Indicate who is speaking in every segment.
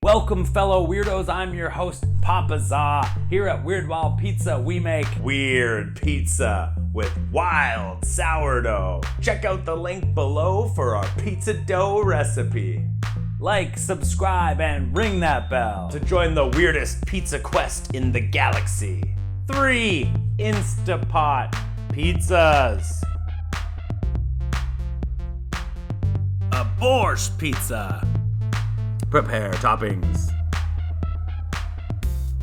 Speaker 1: Welcome, fellow weirdos. I'm your host, Papa Za. Here at Weird Wild Pizza, we make weird pizza with wild sourdough. Check out the link below for our pizza dough recipe. Like, subscribe, and ring that bell to join the weirdest pizza quest in the galaxy. 3 Instapot pizzas. A borscht pizza. Prepare toppings.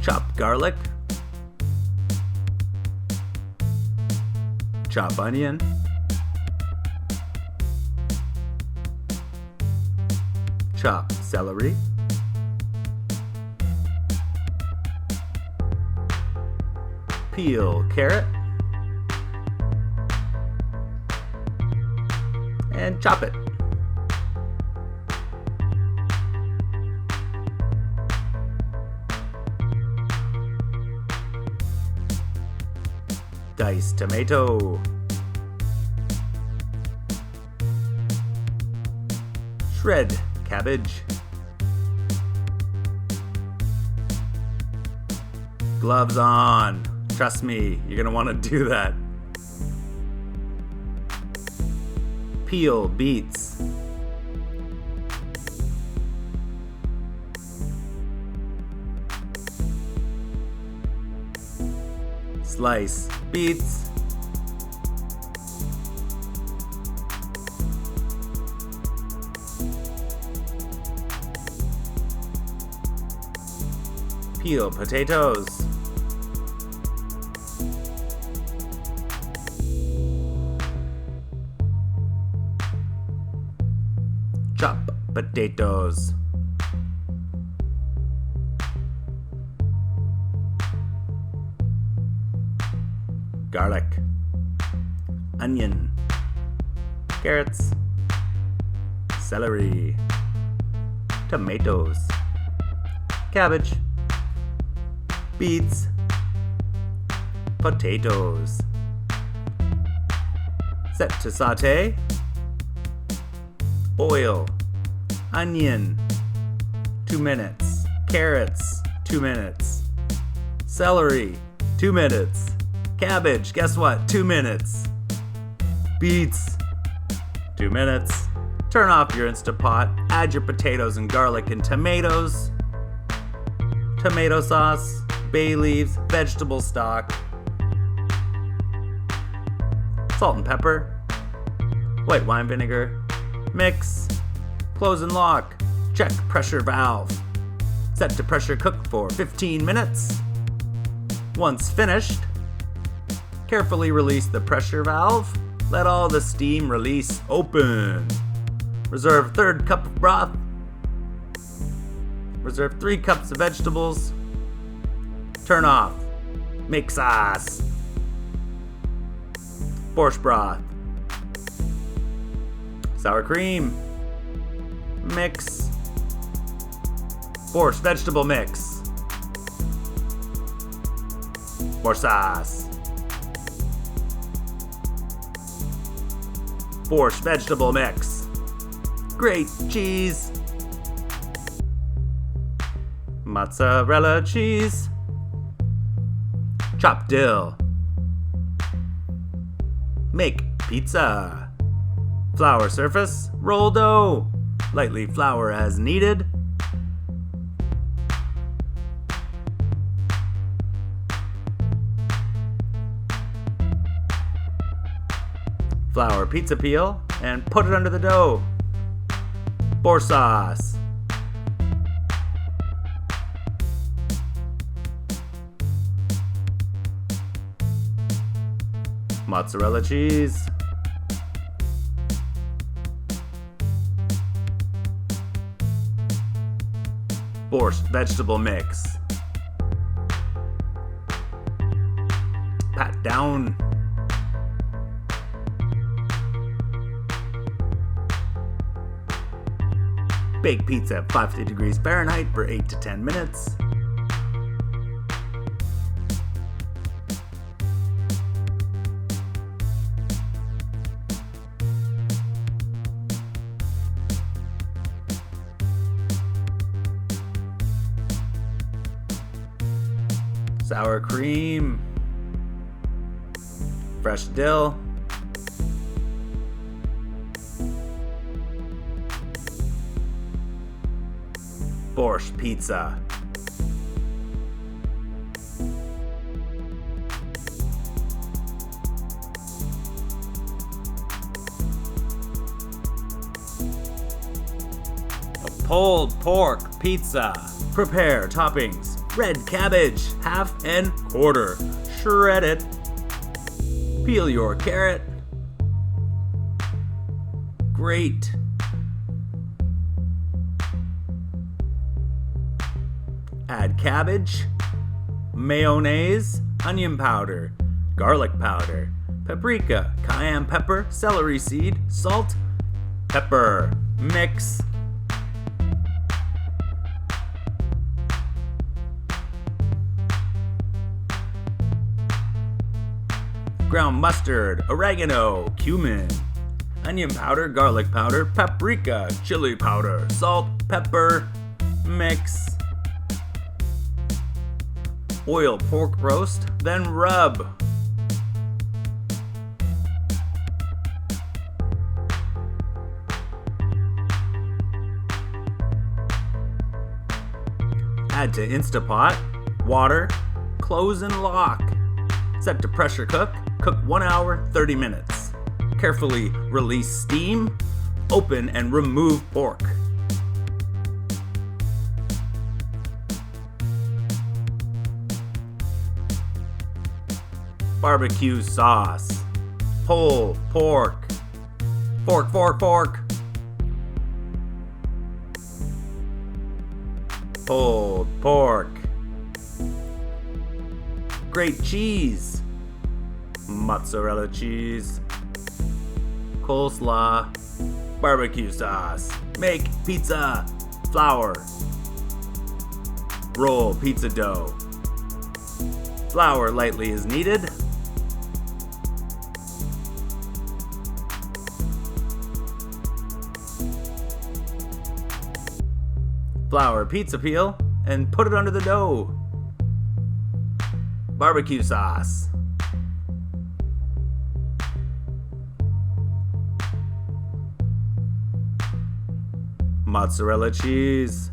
Speaker 1: Chopped garlic. Chop onion. Chop celery. Peel carrot. And chop it. Diced tomato. Shred cabbage. Gloves on. Trust me, you're gonna want to do that. Peel beets. Slice beets. Peel potatoes. Chop potatoes. Garlic, onion, carrots, celery, tomatoes, cabbage, beets, potatoes. Set to saute. Oil, onion, 2 minutes, carrots, 2 minutes, celery, 2 minutes. Cabbage, guess what? 2 minutes. Beets, 2 minutes. Turn off your Instapot, add your potatoes and garlic and tomatoes, tomato sauce, bay leaves, vegetable stock, salt and pepper, white wine vinegar, mix, close and lock, check pressure valve, set to pressure cook for 15 minutes. Once finished, carefully release the pressure valve. Let all the steam release open. Reserve 1/3 cup of broth. Reserve 3 cups of vegetables. Turn off. Make sauce. Borscht broth. Sour cream. Mix. Borscht vegetable mix. More sauce. Borscht vegetable mix. Great cheese. Mozzarella cheese. Chopped dill. Make pizza. Flour surface. Roll dough. Lightly flour as needed. Flour pizza peel and put it under the dough. Borscht sauce. Mozzarella cheese. Borscht vegetable mix. Pat down. Bake pizza at 550 degrees Fahrenheit for 8 to 10 minutes. sour cream, fresh dill, borscht pizza, pulled pork pizza. Prepare toppings: red cabbage, half and quarter. Shred it. Peel your carrot. Grate. Add cabbage, mayonnaise, onion powder, garlic powder, paprika, cayenne pepper, celery seed, salt, pepper. Mix. Ground mustard, oregano, cumin, onion powder, garlic powder, paprika, chili powder, salt, pepper. Mix. Oil pork roast, then rub. Add to Instapot, water, close and lock. Set to pressure cook. Cook 1 hour, 30 minutes. Carefully release steam. Open and remove pork. Barbecue sauce. Pulled pork. Fork, fork, fork. Pulled pork. Grate cheese. Mozzarella cheese. Coleslaw. Barbecue sauce. Make pizza. Flour. Roll pizza dough. Flour lightly is needed. Flour pizza peel and put it under the dough. Barbecue sauce. Mozzarella cheese.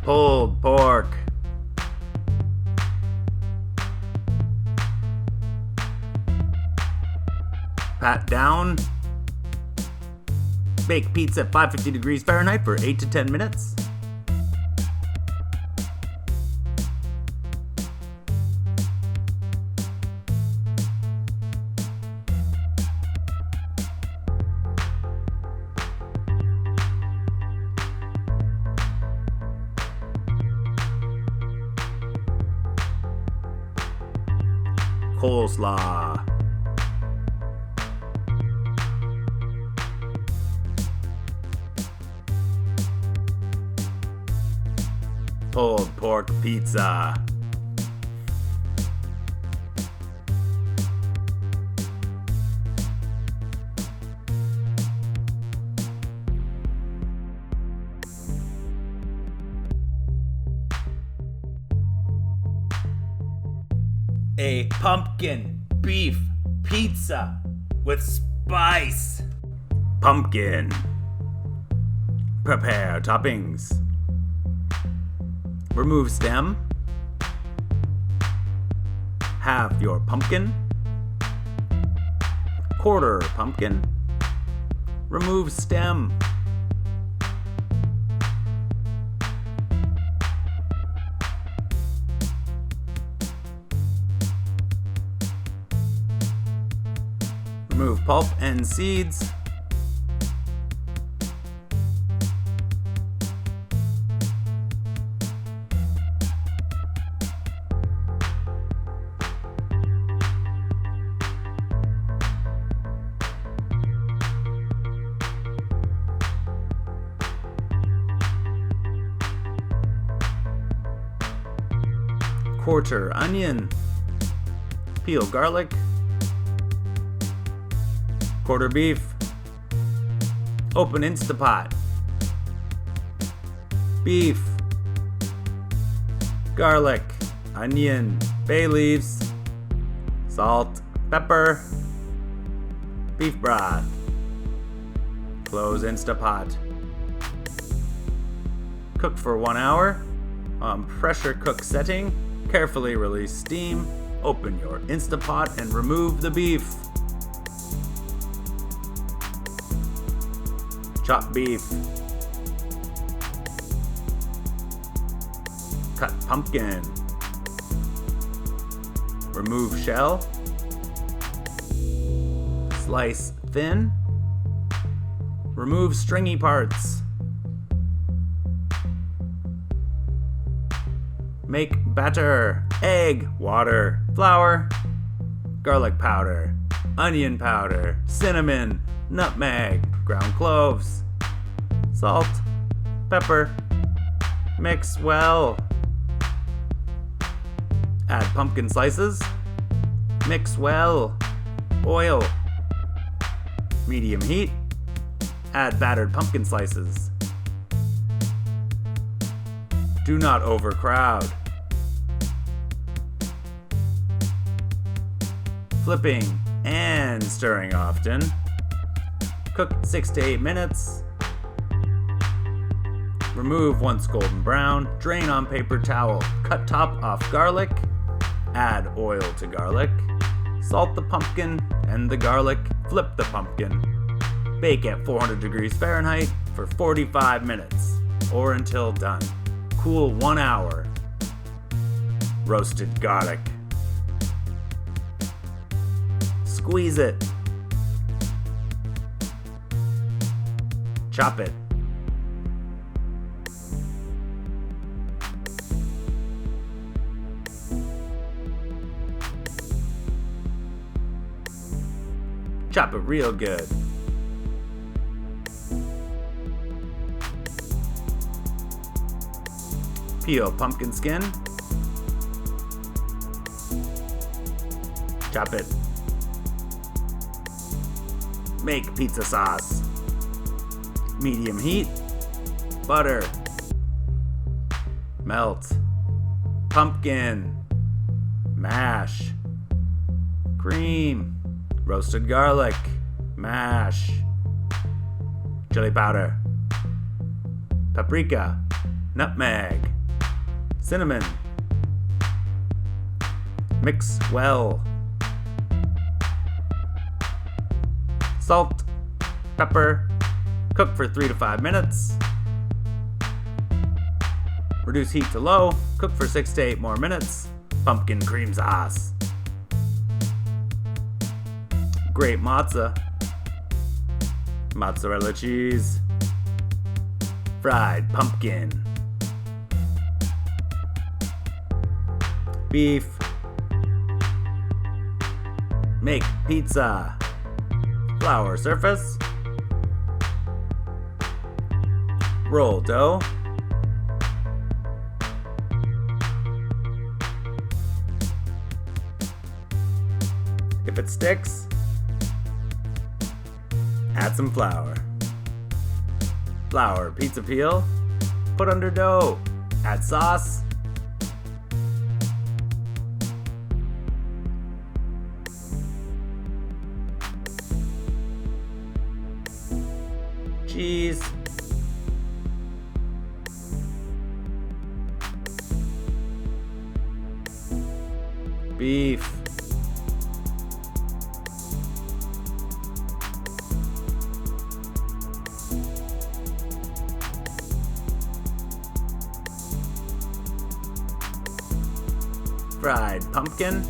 Speaker 1: Pulled pork. Pat down. Bake pizza at 550 degrees Fahrenheit for 8 to 10 minutes. Coleslaw. Pulled pork pizza. A pumpkin beef pizza with spice. Pumpkin. Prepare toppings. Remove stem. Half your pumpkin. Quarter pumpkin. Remove stem. Remove pulp and seeds. Quarter onion. Peel garlic. Quarter beef. Open Instapot. Beef. Garlic. Onion. Bay leaves. Salt. Pepper. Beef broth. Close Instapot. Cook for 1 hour. On pressure cook setting, carefully release steam. Open your Instapot and remove the beef. Chop beef. Cut pumpkin. Remove shell. Slice thin. Remove stringy parts. Make batter. Egg, water, flour, garlic powder, onion powder, cinnamon, nutmeg, ground cloves, salt, pepper. Mix well. Add pumpkin slices. Mix well. Oil. Medium heat. Add battered pumpkin slices. Do not overcrowd. Flipping and stirring often. Cook 6 to 8 minutes. Remove once golden brown. Drain on paper towel. Cut top off garlic. Add oil to garlic. Salt the pumpkin and the garlic. Flip the pumpkin. Bake at 400 degrees Fahrenheit for 45 minutes or until done. Cool 1 hour. Roasted garlic. Squeeze it. Chop it. Chop it real good. Peel pumpkin skin. Chop it. Make pizza sauce. Medium heat. Butter. Melt. Pumpkin. Mash. Cream. Roasted garlic. Mash. Chili powder. Paprika. Nutmeg. Cinnamon. Mix well. Salt, pepper, cook for 3 to 5 minutes. Reduce heat to low, cook for 6 to 8 more minutes. Pumpkin cream sauce. Great matzah. Mozzarella cheese. Fried pumpkin. Beef. Make pizza. Flour surface. Roll dough. If it sticks, add some flour. Flour pizza peel. Put under dough. Add sauce. Cheese. Beef. Fried pumpkin.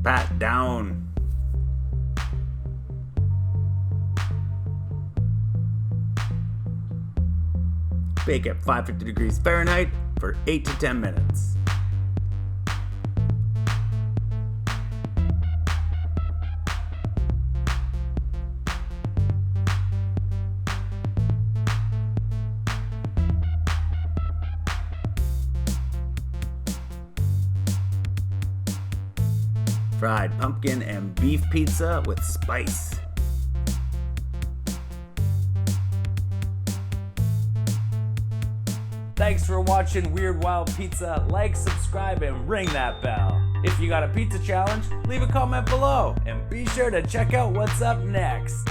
Speaker 1: Pat down. Bake at 550 degrees Fahrenheit for 8 to 10 minutes. fried pumpkin and beef pizza with spice. Thanks for watching Weird Wild Pizza. Like, subscribe, and ring that bell. If you got a pizza challenge, leave a comment below. And be sure to check out what's up next.